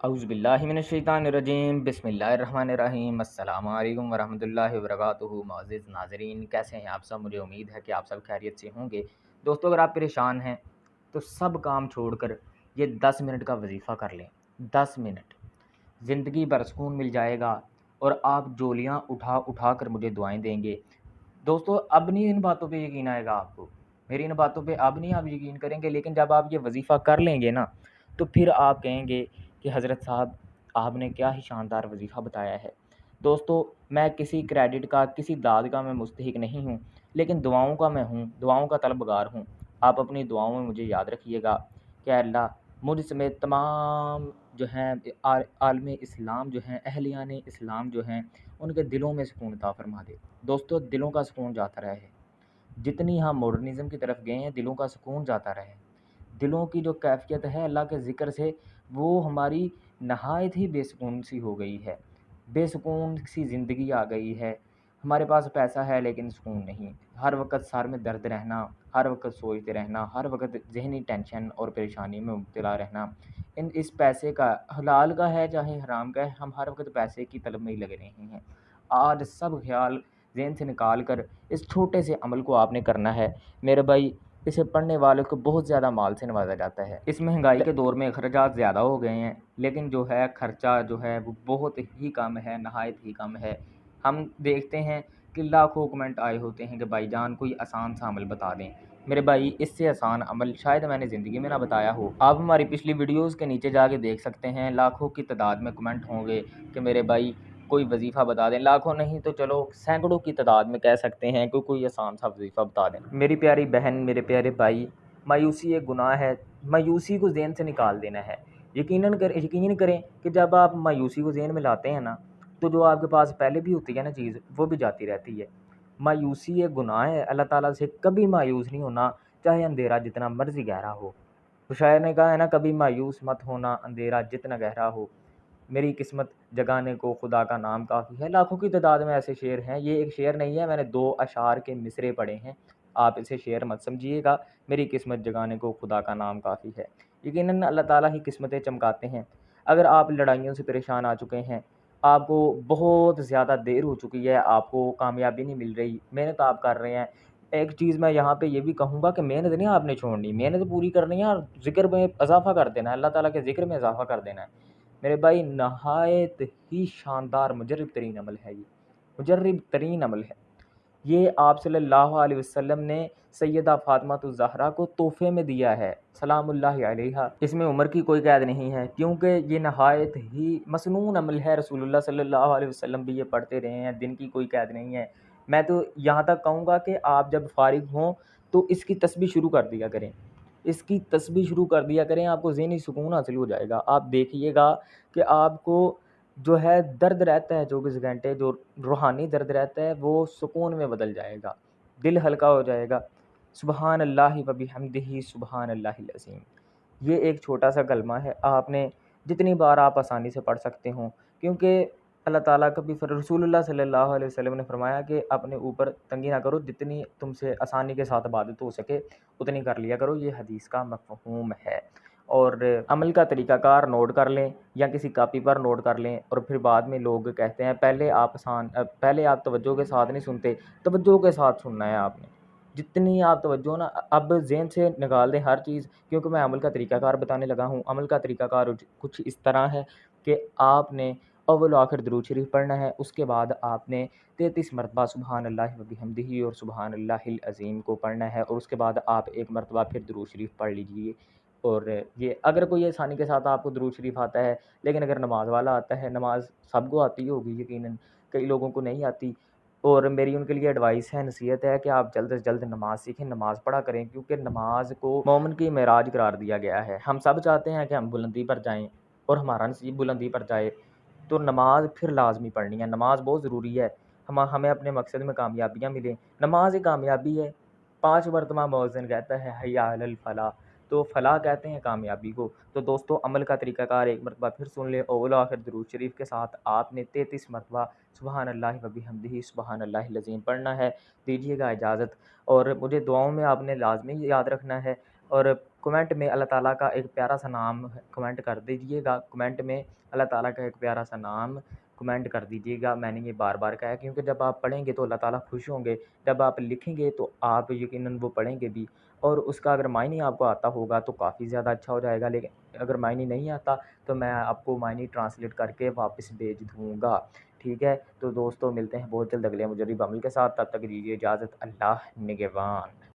औज़ुबिल्लाहिमिनश्शैतानिर्रजीम बिस्मिल्लाहिर्रहमानिर्रहीम अस्सलामु अलैकुम वरहमतुल्लाहि वबरकातुहू। मुअज़्ज़िज़ नाज़रीन, कैसे हैं आप सब? मुझे उम्मीद है कि आप सब खैरियत से होंगे। दोस्तों, अगर आप परेशान हैं तो सब काम छोड़कर ये 10 मिनट का वजीफ़ा कर लें। 10 मिनट ज़िंदगी भर सुकून मिल जाएगा और आप जोलियाँ उठा उठा कर मुझे दुआएं देंगे। दोस्तों, अब नहीं इन बातों पे यकीन आएगा आपको, मेरी इन बातों पे अब नहीं आप यकीन करेंगे, लेकिन जब आप ये वजीफ़ा कर लेंगे ना, तो फिर आप कहेंगे कि हज़रत साहब, आपने क्या ही शानदार वजीफ़ा बताया है। दोस्तों, मैं किसी क्रेडिट का, किसी दाद का मैं मुस्तहिक नहीं हूँ, लेकिन दुआओं का मैं हूँ, दुआओं का तलबगार हूँ। आप अपनी दुआओं में मुझे याद रखिएगा कि अल्लाह मुझ समेत तमाम जो हैं आलम इस्लाम जो हैं, अहलियान इस्लाम जो हैं, उनके दिलों में सुकून अता फ़रमा दे। दोस्तों, दिलों का सुकून जाता रहे। जितनी हम मॉडर्निज़्म की तरफ गए हैं, दिलों का सुकून जाता रहे। दिलों की जो कैफ़ियत है अल्लाह के ज़िक्र से, वो हमारी नहायत ही बेसुकून सी हो गई है। बेसुकून सी ज़िंदगी आ गई है। हमारे पास पैसा है लेकिन सुकून नहीं। हर वक़्त सर में दर्द रहना, हर वक़्त सोचते रहना, हर वक़्त ज़हनी टेंशन और परेशानी में मुब्तला रहना। इस पैसे का, हलाल का है चाहे हराम का है, हम हर वक़्त पैसे की तलब में ही लगे रहे हैं। आज सब ख़्याल ज़हन से निकाल कर इस छोटे से अमल को आपने करना है। मेरे भाई, इसे पढ़ने वालों को बहुत ज़्यादा माल से नवाजा जाता है। इस महंगाई के दौर में खर्चात ज़्यादा हो गए हैं, लेकिन जो है खर्चा जो है वो बहुत ही कम है, नहायत ही कम है। हम देखते हैं कि लाखों कमेंट आए होते हैं कि भाईजान कोई आसान सा अमल बता दें। मेरे भाई, इससे आसान अमल शायद मैंने ज़िंदगी में ना बताया हो। आप हमारी पिछली वीडियोज़ के नीचे जाके देख सकते हैं, लाखों की तादाद में कमेंट होंगे कि मेरे भाई कोई वजीफ़ा बता दें। लाखों नहीं तो चलो सैकड़ों की तादाद में कह सकते हैं कि कोई आसान सा वजीफ़ा बता दें। मेरी प्यारी बहन, मेरे प्यारे भाई, मायूसी एक गुनाह है। मायूसी को ज़हन से निकाल देना है। यकीन करें कि जब आप मायूसी को ज़हन में लाते हैं ना, तो जो आपके पास पहले भी होती है ना चीज़, वो भी जाती रहती है। मायूसी एक गुनाह है। अल्लाह ताला से कभी मायूस नहीं होना, चाहे अंधेरा जितना मर्ज़ी गहरा हो। तो शायर ने कहा है ना, कभी मायूस मत होना, अंधेरा जितना गहरा हो। मेरी किस्मत जगाने को खुदा का नाम काफ़ी है। लाखों की तादाद में ऐसे शेर हैं। ये एक शेर नहीं है, मैंने 2 अशार के मिसरे पढ़े हैं। आप इसे शेर मत समझिएगा। मेरी किस्मत जगाने को खुदा का नाम काफ़ी है। यकीनन अल्लाह ताला ही किस्मतें चमकाते हैं। अगर आप लड़ाइयों से परेशान आ चुके हैं, आपको बहुत ज़्यादा देर हो चुकी है, आपको कामयाबी नहीं मिल रही, मेहनत आप कर रहे हैं, एक चीज़ मैं यहाँ पे ये भी कहूँगा कि मेहनत नहीं आपने छोड़नी, मेहनत पूरी करनी है और ज़िक्र में इज़ाफ़ा कर देना है, अल्लाह ताला के ज़िक्र में इज़ाफ़ा कर देना है। मेरे भाई, नहायत ही शानदार मुजर्रिब तरीन अमल है ये, मुजर्रिब तरीन अमल है। ये आप सल्लल्लाहु अलैहि वसल्लम ने सैयदा फ़ातिमातुज़ ज़हरा को तोहफ़े में दिया है, सलामुल्लाहि अलैहा। इसमें उम्र की कोई क़ैद नहीं है, क्योंकि ये नहायत ही मसनून अमल है। रसूलुल्लाह सल्लल्लाहु अलैहि वसल्लम भी ये पढ़ते रहे हैं, दिन की कोई क़ैद नहीं है। मैं तो यहाँ तक कहूँगा कि आप जब फ़ारिग हों तो इसकी तस्बीह शुरू कर दिया करें। इसकी तस्बीह शुरू कर दिया करें, आपको ज़हनी सुकून हासिल हो जाएगा। आप देखिएगा कि आपको जो है दर्द रहता है 24 घंटे, जो रूहानी दर्द रहता है, वो सुकून में बदल जाएगा, दिल हल्का हो जाएगा। सुबहान अल्लाहि व बिहम्दिही सुबहान अल्लाहिल अज़ीम। ये एक छोटा-सा कलमा है, आपने जितनी बार आप आसानी से पढ़ सकते हो, क्योंकि अल्लाह ताला कभी रसूलुल्लाह सल्लल्लाहु अलैहि वसल्लम ने फ़रमाया कि अपने ऊपर तंगी ना करो, जितनी तुमसे आसानी के साथ इबादत हो सके उतनी कर लिया करो। ये हदीस का मफ़हूम है। और अमल का तरीक़ाकार नोट कर लें या किसी कॉपी पर नोट कर लें, और फिर बाद में लोग कहते हैं पहले आप तवज्जो के साथ नहीं सुनते, तवज्जो के साथ सुनना है आपने। जितनी आप तवज्जो ना अब ज़हन से निकाल दें हर चीज़, क्योंकि मैं अमल का तरीक़ाकार बताने लगा हूँ। अमल का तरीक़ाकार कुछ इस तरह है कि आपने अव्वल व आखिर दुरूद शरीफ पढ़ना है, उसके बाद आपने 33 मरतबा सुबहान अल्लाहि व बिहम्दिही और सुबहान अल्लाहिल अज़ीम को पढ़ना है, और उसके बाद आप एक मरतबा फिर दुरूद शरीफ पढ़ लीजिए। और ये अगर कोई आसानी के साथ आपको दुरूद शरीफ आता है, लेकिन अगर नमाज़ वाला आता है, नमाज़ सबको आती होगी यकीनन, कई लोगों को नहीं आती, और मेरी उनके लिए एडवाइस है, नसीहत है कि आप जल्द से जल्द नमाज़ सीखें, नमाज़ पढ़ा करें, क्योंकि नमाज़ को मोमिन की मेराज करार दिया गया है। हम सब चाहते हैं कि हम बुलंदी पर जाएँ और हमारा नसीब बुलंदी पर जाए, तो नमाज़ फिर लाज़मी पढ़नी है। नमाज़ बहुत ज़रूरी है, हमें अपने मकसद में कामयाबियाँ मिलें, नमाज़ ही कामयाबी है। 5 मरतबा मुअज़्ज़िन कहता है हय्या अलल फ़लाह, तो फ़लाह कहते हैं कामयाबी को। तो दोस्तों, अमल का तरीक़ाकार एक मरतबा फिर सुन लें। अव्वल आखिर दुरूद शरीफ के साथ आपने 33 मरतबा सुबहान अल्लाहि व बिहम्दिही सुबहान अल्लाहिल अज़ीम पढ़ना है। दीजिएगा इजाज़त, और मुझे दुआओं में आपने लाज़मी याद रखना है। और कमेंट में अल्लाह ताला का एक प्यारा सा नाम कमेंट कर दीजिएगा। कमेंट में अल्लाह ताला का एक प्यारा सा नाम कमेंट कर दीजिएगा। मैंने ये बार-बार कहा है क्योंकि जब आप पढ़ेंगे तो अल्लाह ताला खुश होंगे। जब आप लिखेंगे तो आप यकीनन वो पढ़ेंगे भी, और उसका अगर मायने आपको आता होगा तो काफ़ी ज़्यादा अच्छा हो जाएगा। लेकिन अगर मायने नहीं आता तो मैं आपको मायने ट्रांसलेट करके वापस भेज दूँगा। ठीक है? तो दोस्तों मिलते हैं बहुत जल्द अगले मुजरिब अमल के साथ। तब तक दीजिए इजाज़त। अल्लाह निगहबान।